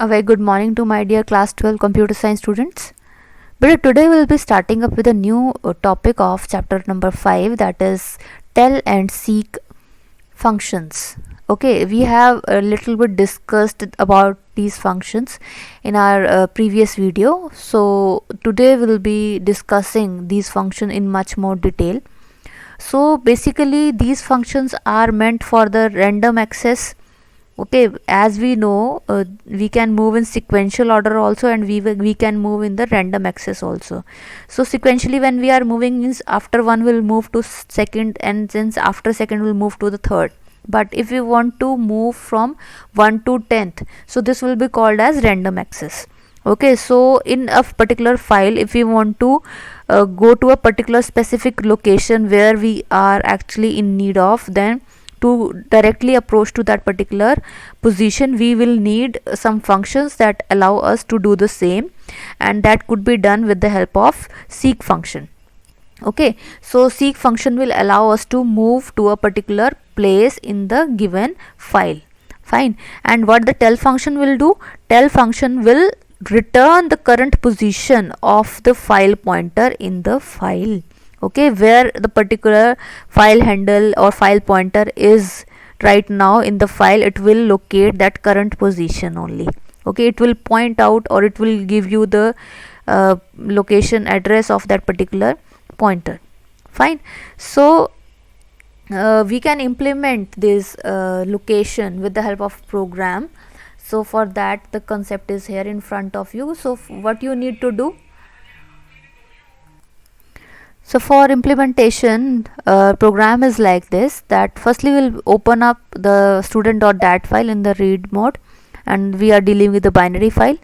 A very good morning to my dear class 12 computer science students. But today we will be starting up with a new topic of chapter number 5, that is tell and seek functions. Okay, we have a little bit discussed about these functions in our previous video. So today we will be discussing these functions in much more detail. So basically these functions are meant for the random access. Okay, as we know, we can move in sequential order also, and we can move in the random access also. So sequentially when we are moving, means after one will move to second, and since after second will move to the third. But if we want to move from 1 to 10th, so this will be called as random access. Okay, so in a particular file, if we want to go to a particular specific location where we are actually in need of, then to directly approach to that particular position, we will need some functions that allow us to do the same, and that could be done with the help of seek function. Okay, so seek function will allow us to move to a particular place in the given file. Fine. And what the tell function will do? Tell function will return the current position of the file pointer in the file. Okay, where the particular file handle or file pointer is right now in the file, it will locate that current position only. Okay, it will point out, or it will give you the location address of that particular pointer. Fine. So we can implement this location with the help of program. So for that, the concept is here in front of you. So what you need to do? So for implementation, program is like this, that firstly we'll open up the student.dat file in the read mode, and we are dealing with the binary file.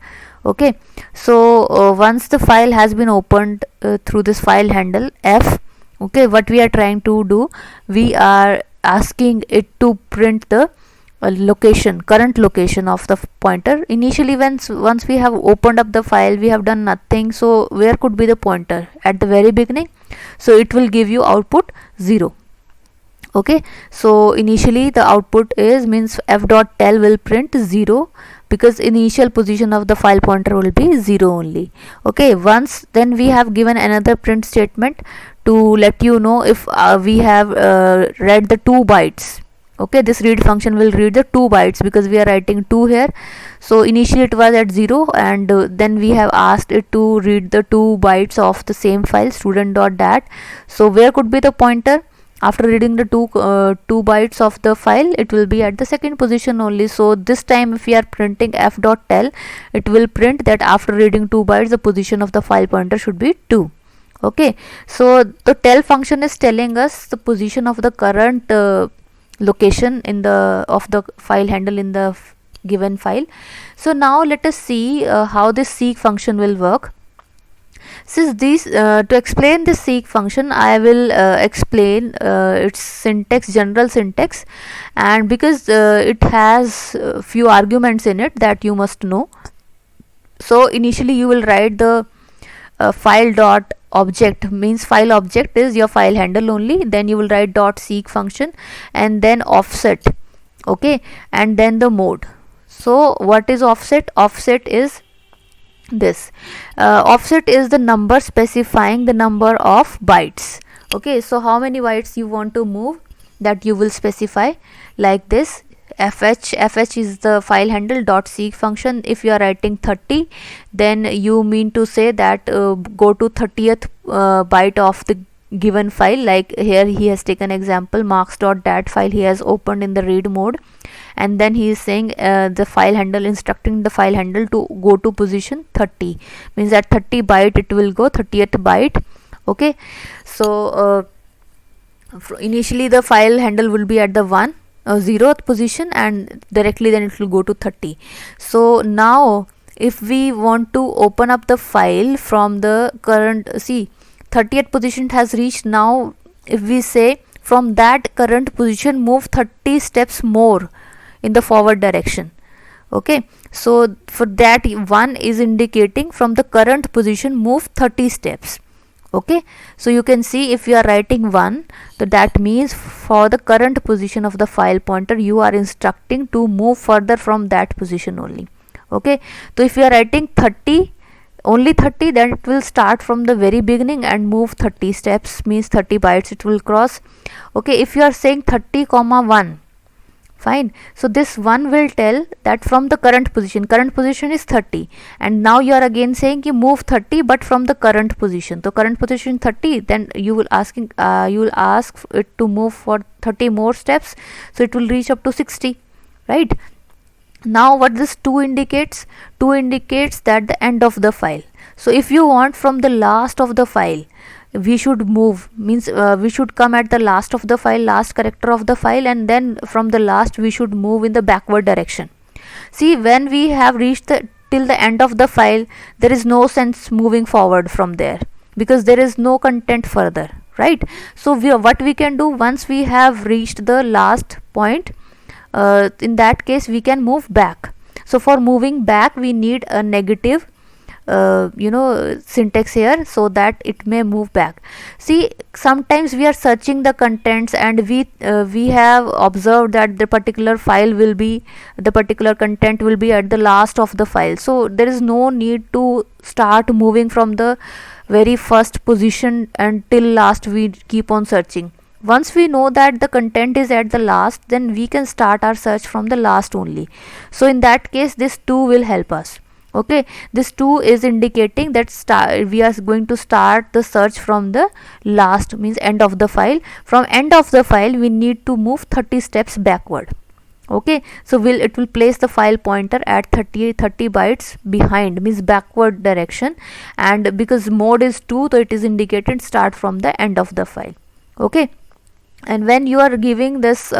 Okay, so once the file has been opened through this file handle f, okay, what we are trying to do, we are asking it to print the current location of the pointer. Initially once we have opened up the file, we have done nothing. So where could be the pointer? At the very beginning, so it will give you output 0. Okay, so initially the output means f.tell will print 0, because initial position of the file pointer will be 0 only. Okay, once then we have given another print statement to let you know if we have read the 2 bytes. Okay, this read function will read the 2 bytes because we are writing 2 here. So initially it was at 0, and then we have asked it to read the 2 bytes of the same file student.dat. So where could be the pointer? After reading the 2 bytes of the file, it will be at the second position only. So this time if we are printing f.tell, it will print that after reading 2 bytes, the position of the file pointer should be 2. Okay, so the tell function is telling us the position of the current location in the of the file handle in the given file. So now let us see how this seek function will work. Since these to explain this seek function, I will explain its syntax, general syntax, and because it has few arguments in it that you must know. So initially you will write the file dot object, means file object is your file handle only, then you will write dot seek function, and then offset. Okay, and then the mode. So what is offset? Offset is this. Offset is the number specifying the number of bytes. Okay, so how many bytes you want to move, that you will specify like this. fh is the file handle dot seek function. If you are writing 30, then you mean to say that go to 30th byte of the given file. Like here he has taken example marks.dat file he has opened in the read mode, and then he is saying the file handle, instructing the file handle to go to position 30, means at 30 byte it will go 30th byte. Okay, so initially the file handle will be at the 0th position, and directly then it will go to 30. So now if we want to open up the file from the current, see 30th position has reached. Now if we say from that current position move 30 steps more in the forward direction. Okay, so for that, 1 is indicating from the current position move 30 steps. Okay, so you can see if you are writing 1, so that means for the current position of the file pointer you are instructing to move further from that position only. Okay, so if you are writing 30, only 30, then it will start from the very beginning and move 30 steps, means 30 bytes it will cross. Okay, if you are saying 30 comma 1, fine, so this 1 will tell that from the current position is 30, and now you are again saying you move 30 but from the current position, so current position 30, then you will ask it to move for 30 more steps, so it will reach up to 60, right? Now what this 2 indicates? 2 indicates that the end of the file. So if you want from the last of the file, we should move, means we should come at the last of the file, last character of the file, and then from the last we should move in the backward direction. See, when we have reached till the end of the file, there is no sense moving forward from there, because there is no content further, right? So what we can do, once we have reached the last point, in that case we can move back. So for moving back we need a negative syntax here, so that it may move back. See, sometimes we are searching the contents and we have observed that the particular content will be at the last of the file, so there is no need to start moving from the very first position until last. We keep on searching. Once we know that the content is at the last, then we can start our search from the last only. So in that case this 2 will help us. Okay, this 2 is indicating that we are going to start the search from the last, means end of the file. From end of the file we need to move 30 steps backward. Okay, so it will place the file pointer at 30 bytes behind, means backward direction, and because mode is 2, so it is indicated start from the end of the file. Okay, and when you are giving this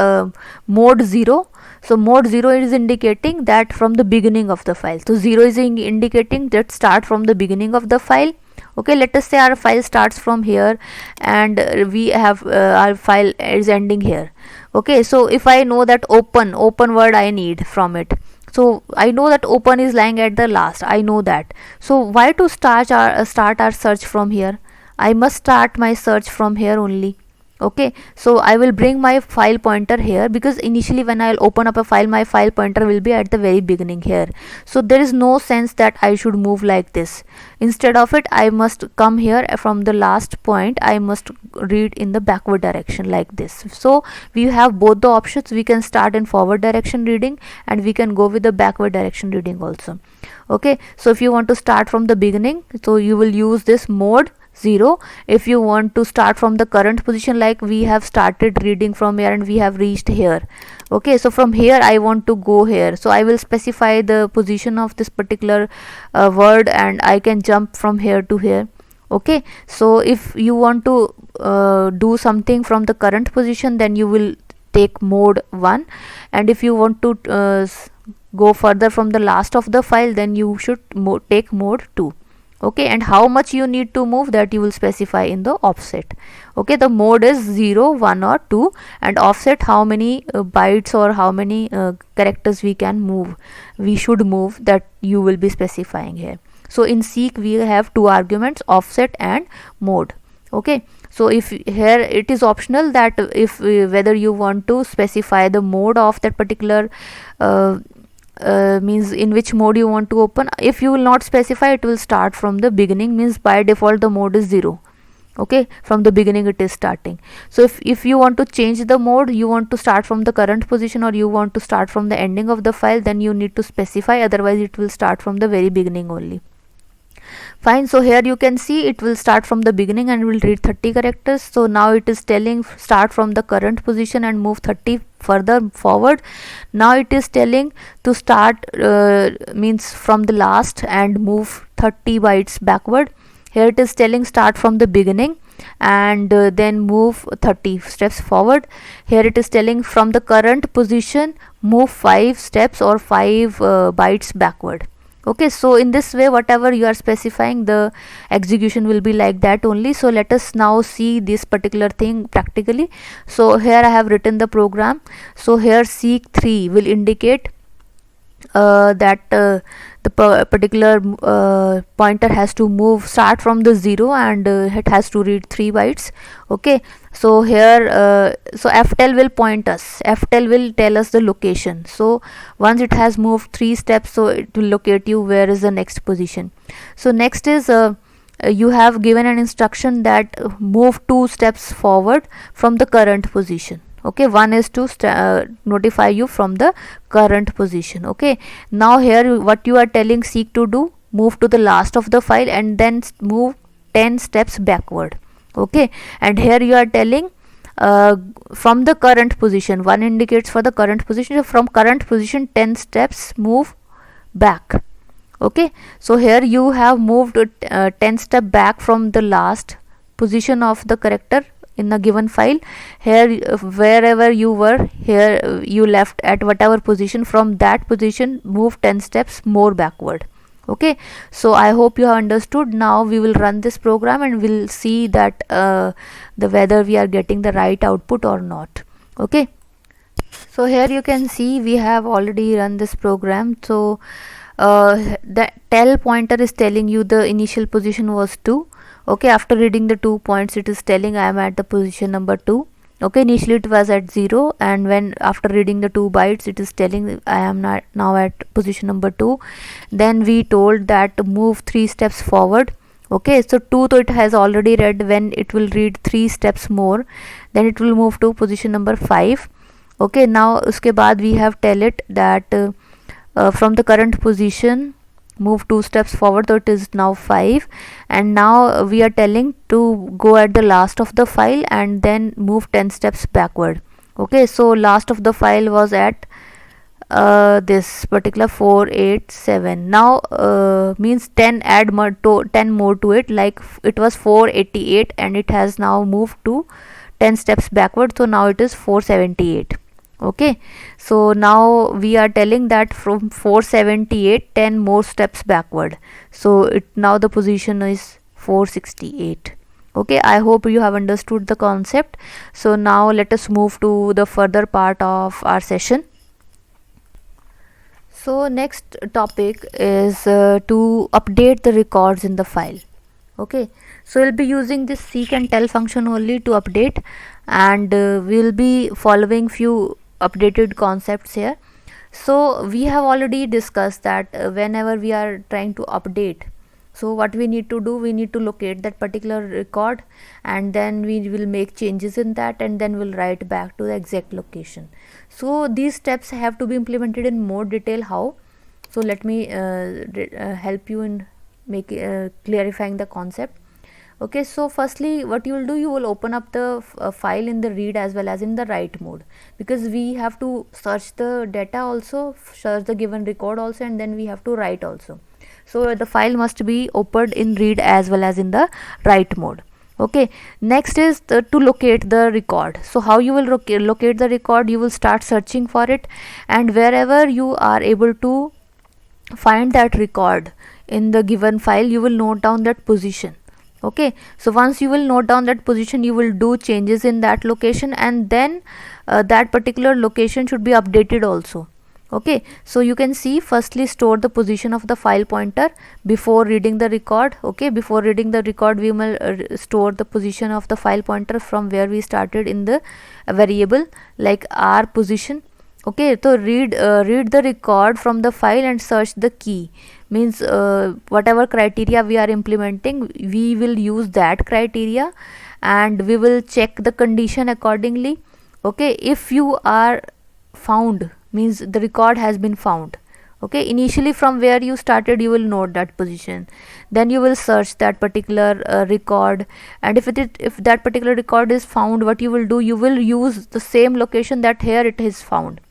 mode 0, so mode 0 is indicating that from the beginning of the file. So 0 is indicating that start from the beginning of the file. Okay, let us say our file starts from here and we have our file is ending here. Okay, so if I know that open word I need from it, so I know that open is lying at the last, I know that. So why to start our search from here? I must start my search from here only. Okay, so I will bring my file pointer here, because initially when I'll open up a file, my file pointer will be at the very beginning here. So there is no sense that I should move like this. Instead of it, I must come here from the last point, I must read in the backward direction like this. So we have both the options. We can start in forward direction reading and we can go with the backward direction reading also. Okay, so if you want to start from the beginning, so you will use this mode 0. If you want to start from the current position, like we have started reading from here and we have reached here. Okay, so from here I want to go here, so I will specify the position of this particular word and I can jump from here to here. Okay, so if you want to do something from the current position, then you will take mode 1, and if you want to go further from the last of the file, then you should take mode 2. Okay, and how much you need to move, that you will specify in the offset. Okay, the mode is 0, 1 or 2, and offset how many bytes or how many characters we should move, that you will be specifying here. So in seek we have 2 arguments, offset and mode. Okay, so if here it is optional that if whether you want to specify the mode of that particular means in which mode you want to open. If you will not specify, it will start from the beginning, means by default the mode is 0. Okay, from the beginning it is starting. So if you want to change the mode, you want to start from the current position or you want to start from the ending of the file, then you need to specify, otherwise it will start from the very beginning only. Fine, so here you can see it will start from the beginning and will read 30 characters. So now it is telling start from the current position and move 30 further forward. Now it is telling to start means from the last and move 30 bytes backward. Here it is telling start from the beginning and then move 30 steps forward. Here it is telling from the current position move 5 steps or 5 bytes backward. Okay, so in this way whatever you are specifying, the execution will be like that only. So let us now see this particular thing practically. So here I have written the program. So here seek 3 will indicate the particular pointer has to start from the 0 and it has to read 3 bytes. Okay, so here so ftell will point us, ftell will tell us the location. So once it has moved 3 steps, so it will locate you where is the next position. So next is you have given an instruction that move 2 steps forward from the current position. Okay, one is to notify you from the current position. Okay, now here what you are telling seek to do, move to the last of the file and then move 10 steps backward. Okay, and here you are telling from the current position, one indicates for the current position, so from current position 10 steps move back. Okay, so here you have moved 10 step back from the last position of the character in the given file. Here wherever you were, here you left at whatever position, from that position move 10 steps more backward. Okay, so I hope you have understood. Now we will run this program and we'll see that whether we are getting the right output or not. Okay, so here you can see we have already run this program. So the tell pointer is telling you the initial position was 2. Okay, after reading the 2 points, it is telling I am at the position number 2. Okay, initially it was at 0, and when after reading the 2 bytes, it is telling I am not now at position number 2. Then we told that move 3 steps forward. Okay, so 2 तो it has already read. When it will read 3 steps more, then it will move to position number 5. Okay, now उसके बाद we have tell it that from the current position move 2 steps forward, so it is now 5, and now we are telling to go at the last of the file and then move 10 steps backward. Okay, so last of the file was at this particular 487. Now means 10 add more to 10 more to it, like it was 488 and it has now moved to 10 steps backward, so now it is 478. Okay, so now we are telling that from 478 10 more steps backward, so it now the position is 468. Okay, I hope you have understood the concept. So now let us move to the further part of our session. So next topic is to update the records in the file. Okay, so we'll be using this seek and tell function only to update, and we'll be following few updated concepts here. So we have already discussed that whenever we are trying to update, so what we need to do, we need to locate that particular record and then we will make changes in that and then we'll write back to the exact location. So these steps have to be implemented in more detail. How? So let me help you in clarifying the concept. Okay, so firstly what you will do, you will open up the file in the read as well as in the write mode, because we have to search the data also, search the given record also, and then we have to write also. So the file must be opened in read as well as in the write mode. Okay, next is to locate the record. So how you will locate the record? You will start searching for it, and wherever you are able to find that record in the given file, you will note down that position. Okay, so once you will note down that position, you will do changes in that location, and then that particular location should be updated also. Okay, so you can see, firstly store the position of the file pointer before reading the record. Okay, before reading the record, we will store the position of the file pointer from where we started in the variable like r position. Okay, so read the record from the file and search the key, means whatever criteria we are implementing, we will use that criteria and we will check the condition accordingly. Okay, if you are found, means the record has been found. Okay, initially from where you started, you will note that position, then you will search that particular record, and if that particular record is found, what you will do, you will use the same location that here it is found.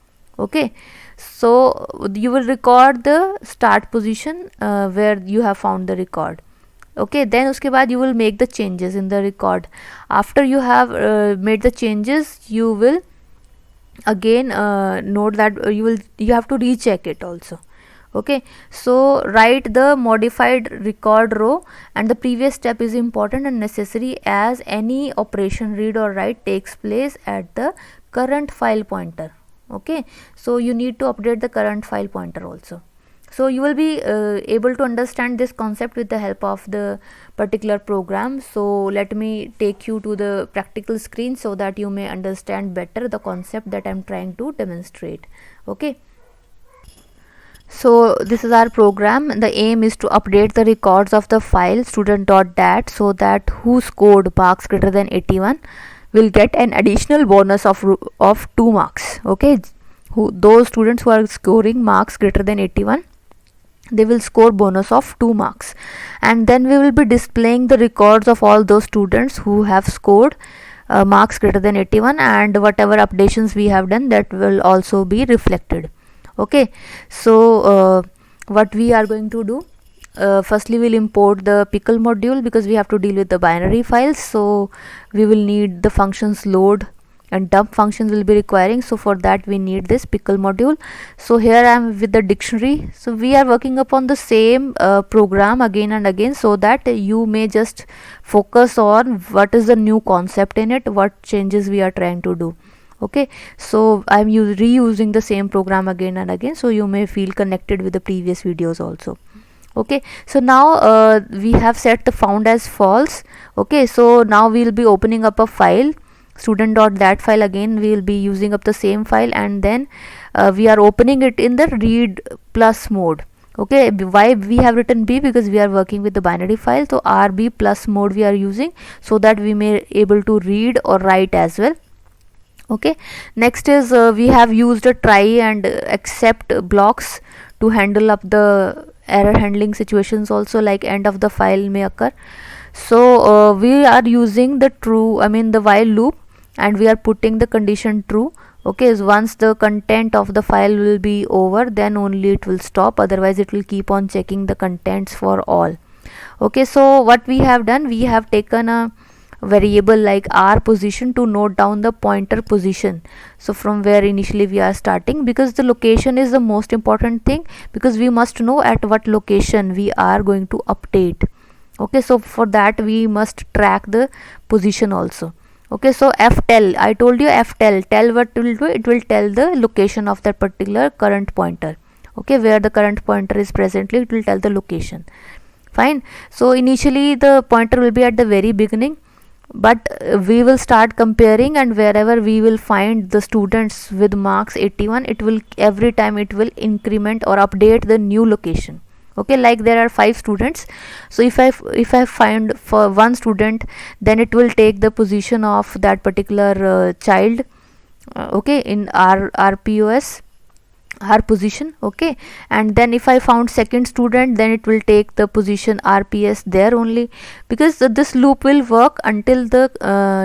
Okay, so you will record the start position where you have found the record. Okay, then uske baad you will make the changes in the record. After you have made the changes, you will again note that you have to recheck it also. Okay, so write the modified record row, and the previous step is important and necessary as any operation read or write takes place at the current file pointer. Okay, so you need to update the current file pointer also. So you will be able to understand this concept with the help of the particular program. So let me take you to the practical screen so that you may understand better the concept that I am trying to demonstrate. Okay, so this is our program. The aim is to update the records of the file student.dat so that who scored marks greater than 81 will get an additional bonus of 2 marks. Okay, those students who are scoring marks greater than 81, they will score bonus of 2 marks. And then we will be displaying the records of all those students who have scored marks greater than 81, and whatever updations we have done, that will also be reflected. Okay, so what we are going to do, firstly we'll import the pickle module because we have to deal with the binary files. So we will need the functions load and dump functions will be requiring. So for that we need this pickle module. So here I am with the dictionary. So we are working upon the same program again and again, so that you may just focus on what is the new concept in it, what changes we are trying to do. Okay, so I'm reusing the same program again and again, so you may feel connected with the previous videos also. Okay, so now we have set the found as false. Okay, so now we'll be opening up a file student.dat file. Again we will be using up the same file, and then we are opening it in the read plus mode. Okay, why we have written B? Because we are working with the binary file, so RB plus mode we are using so that we may able to read or write as well. Okay, next is we have used a try and except blocks to handle up the error handling situations also, like end of the file may occur. So we are using the the while loop, and we are putting the condition true. Okay, so once the content of the file will be over, then only it will stop, otherwise it will keep on checking the contents for all. Okay, so what we have done, we have taken a variable like r position to note down the pointer position, so from where initially we are starting, because the location is the most important thing, because we must know at what location we are going to update. Okay, so for that we must track the position also. Okay, so ftell, I told you ftell, tell what will do, it will tell the location of that particular current pointer. Okay, where the current pointer is presently, it will tell the location. Fine, so initially the pointer will be at the very beginning, but we will start comparing, and wherever we will find the students with marks 81, it will every time it will increment or update the new location. Okay, like there are 5 students, so if I find for one student, then it will take the position of that particular child, okay, in rpos her position. Okay, and then if I found second student, then it will take the position rps there only, because this loop will work until the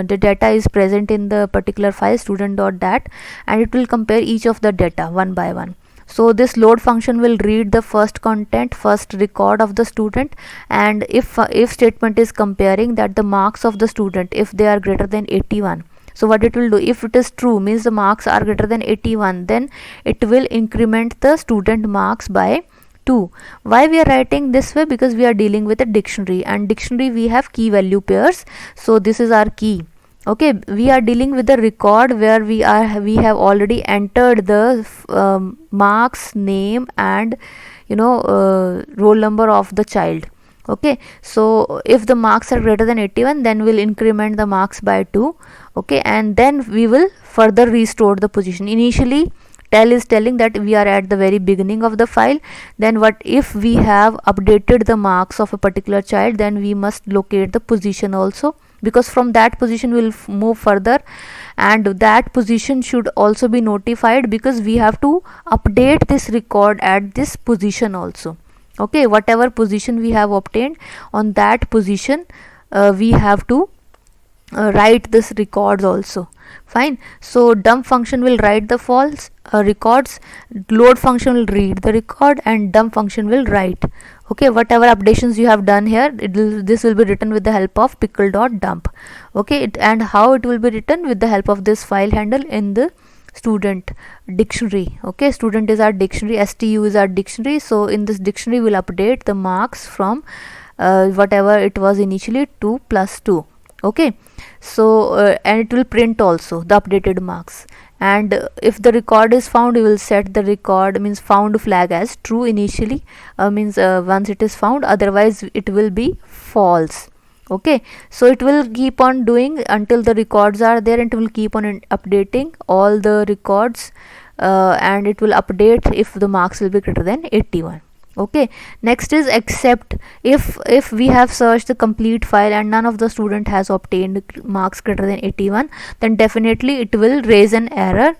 data is present in the particular file student.dat, and it will compare each of the data one by one. So this load function will read the first content, first record of the student, and if statement is comparing that the marks of the student, if they are greater than 81, so what it will do, if it is true, means the marks are greater than 81, then it will increment the student marks by 2. Why we are writing this way? Because we are dealing with a dictionary, and dictionary we have key value pairs, so this is our key. Okay, we are dealing with the record where we have already entered the marks, name, and roll number of the child. Okay, so if the marks are greater than 81, then we'll increment the marks by 2. Okay, and then we will further restore the position. Initially tell is telling that we are at the very beginning of the file, then what if we have updated the marks of a particular child, then we must locate the position also, because from that position we'll move further, and that position should also be notified, because we have to update this record at this position also. Okay, whatever position we have obtained, on that position we have to write this records also. Fine, so dump function will write the false records, load function will read the record, and dump function will write. Okay, whatever updations you have done here, this will be written with the help of pickle.dump. Okay, and how it will be written? With the help of this file handle in the student dictionary. Okay, student is our dictionary, stu is our dictionary, so in this dictionary we'll update the marks from whatever it was initially 2 plus 2. Okay, so and it will print also the updated marks, and if the record is found, we will set the record means found flag as true initially, means once it is found, otherwise it will be false. Okay, so it will keep on doing until the records are there, and it will keep on updating all the records, and it will update if the marks will be greater than 81. Okay, next is except. If we have searched the complete file and none of the student has obtained marks greater than 81, then definitely it will raise an error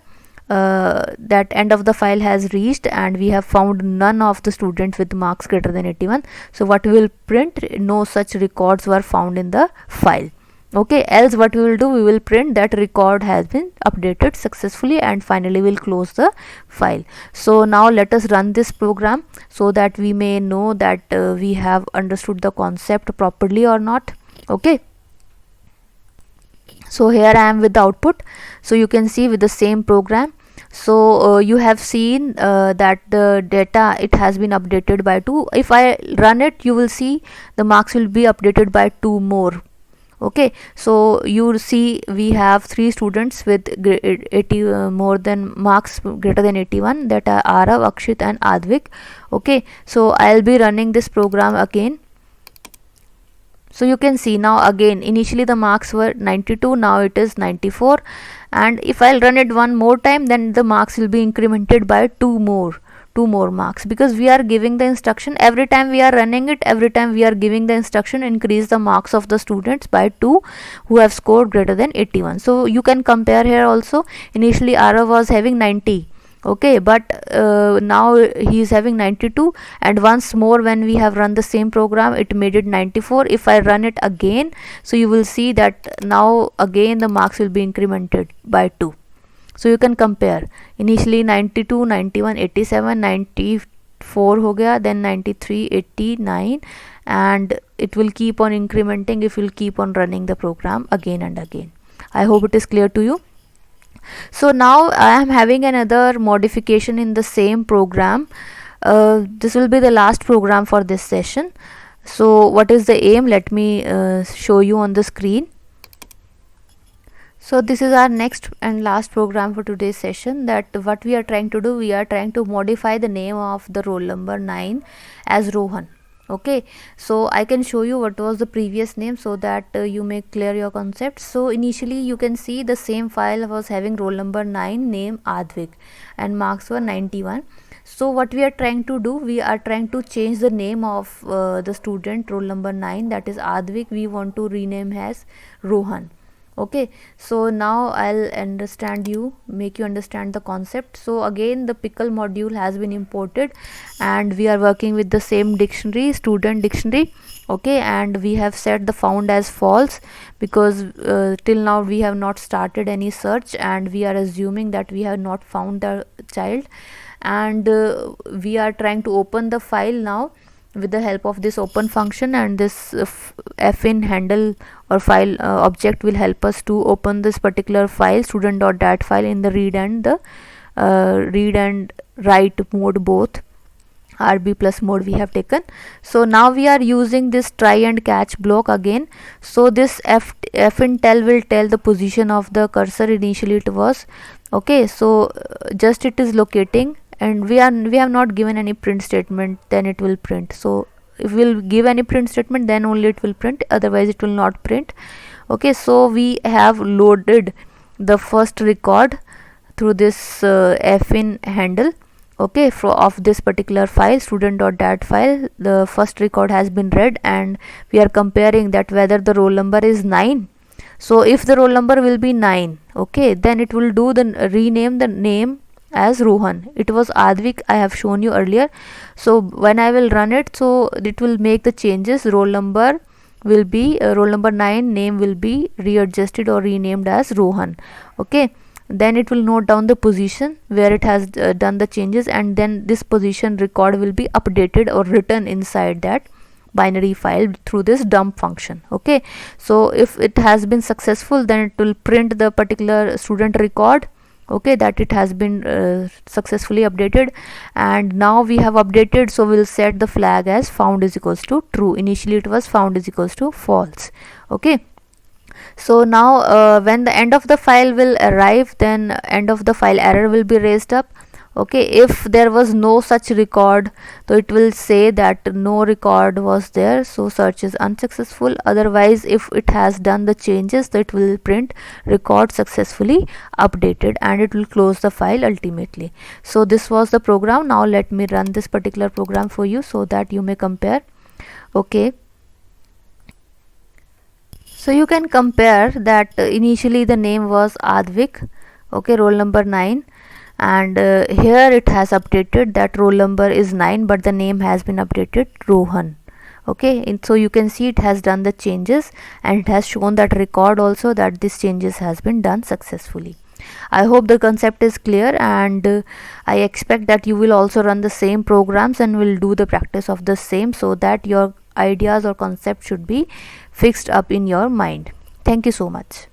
that end of the file has reached and we have found none of the students with marks greater than 81. So what we will print, no such records were found in the file. Okay, else what we will do, we will print that record has been updated successfully, and finally we'll close the file. So now let us run this program so that we may know that we have understood the concept properly or not. Okay, so here I am with the output. So you can see with the same program. So you have seen that the data, it has been updated by 2. If I run it, you will see the marks will be updated by 2 more. Okay, so you see we have 3 students with 80 more than marks greater than 81, that are Arav, Akshit and Advik. Okay, so I'll be running this program again. So you can see now again, initially the marks were 92, now it is 94, and if I'll run it one more time, then the marks will be incremented by 2 more marks, because we are giving the instruction every time we are running it, every time we are giving the instruction increase the marks of the students by 2 who have scored greater than 81. So you can compare here also. Initially Arav was having 90, okay, but now he is having 92, and once more when we have run the same program, it made it 94. If I run it again, so you will see that now again the marks will be incremented by 2. So you can compare, initially 92, 91, 87, 94 ho gaya, then 93, 89, and it will keep on incrementing if you will keep on running the program again and again. I hope it is clear to you. So now I am having another modification in the same program. This will be the last program for this session. So what is the aim? Let me show you on the screen. So this is our next and last program for today's session. That what we are trying to do, we are trying to modify the name of the roll number 9 as Rohan. Okay, so I can show you what was the previous name so that you may clear your concept. So initially you can see the same file was having roll number 9, name Advik, and marks were 91. So what we are trying to do, we are trying to change the name of the student roll number 9, that is Advik. We want to rename as Rohan. Okay, so now I'll make you understand the concept. So again the pickle module has been imported, and we are working with the same dictionary, student dictionary. Okay, and we have set the found as false, because till now we have not started any search, and we are assuming that we have not found the child, and we are trying to open the file now with the help of this open function, and this fin handle or file object will help us to open this particular file, student.dat file, in the read and write mode, both RB plus mode we have taken. So now we are using this try and catch block again. So this fin tell will tell the position of the cursor. Initially it was okay, so just it is locating, and we have not given any print statement, then it will print. So if we'll give any print statement, then only it will print, otherwise it will not print. Okay, so we have loaded the first record through this fin handle. Okay, of this particular file, student.dat file, the first record has been read, and we are comparing that whether the roll number is 9. So if the roll number will be 9, okay, then it will do the rename the name as Rohan. It was Advik, I have shown you earlier. So when I will run it, so it will make the changes. Roll number will be roll number 9, name will be readjusted or renamed as Rohan. Okay, then it will note down the position where it has done the changes, and then this position record will be updated or written inside that binary file through this dump function. Okay, so if it has been successful, then it will print the particular student record, okay, that it has been successfully updated. And now we have updated, so we'll set the flag as found is equals to true. Initially it was found is equals to false. Okay, So now when the end of the file will arrive, then end of the file error will be raised up. Okay, if there was no such record, so it will say that no record was there, so search is unsuccessful. Otherwise, if it has done the changes, so it will print record successfully updated, and it will close the file ultimately. So this was the program. Now let me run this particular program for you so that you may compare. Okay, so you can compare that initially the name was Advik, okay, roll number 9, and here it has updated that roll number is 9, but the name has been updated Rohan. Okay, and so you can see it has done the changes, and it has shown that record also that this changes has been done successfully. I hope the concept is clear, and I expect that you will also run the same programs and will do the practice of the same, so that your ideas or concept should be fixed up in your mind. Thank you so much.